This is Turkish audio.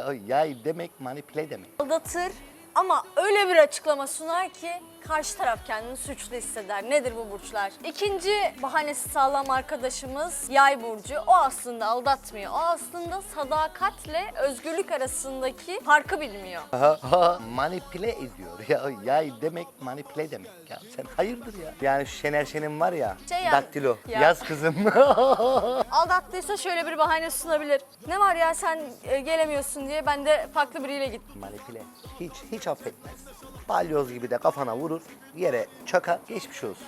Ya yay demek manipüle demek. Aldatır ama öyle bir açıklama sunar ki karşı taraf kendini suçlu hisseder. Nedir bu burçlar? İkinci bahanesi sağlam arkadaşımız Yay burcu. O aslında aldatmıyor. O aslında sadakatle özgürlük arasındaki farkı bilmiyor. Manipüle ediyor. Ya yay demek manipüle demek ya. Sen hayırdır ya? Yani şu Şener Şen'in var ya, Şey yani- daktilo. Ya. Yaz kızım. Aldattıysa şöyle bir bahane sunabilir. Ne var ya sen gelemiyorsun diye ben de farklı biriyle gittim. Manipüle. Hiç affetmez. Balyoz gibi de kafana vurur, yere çakar, geçmiş olsun.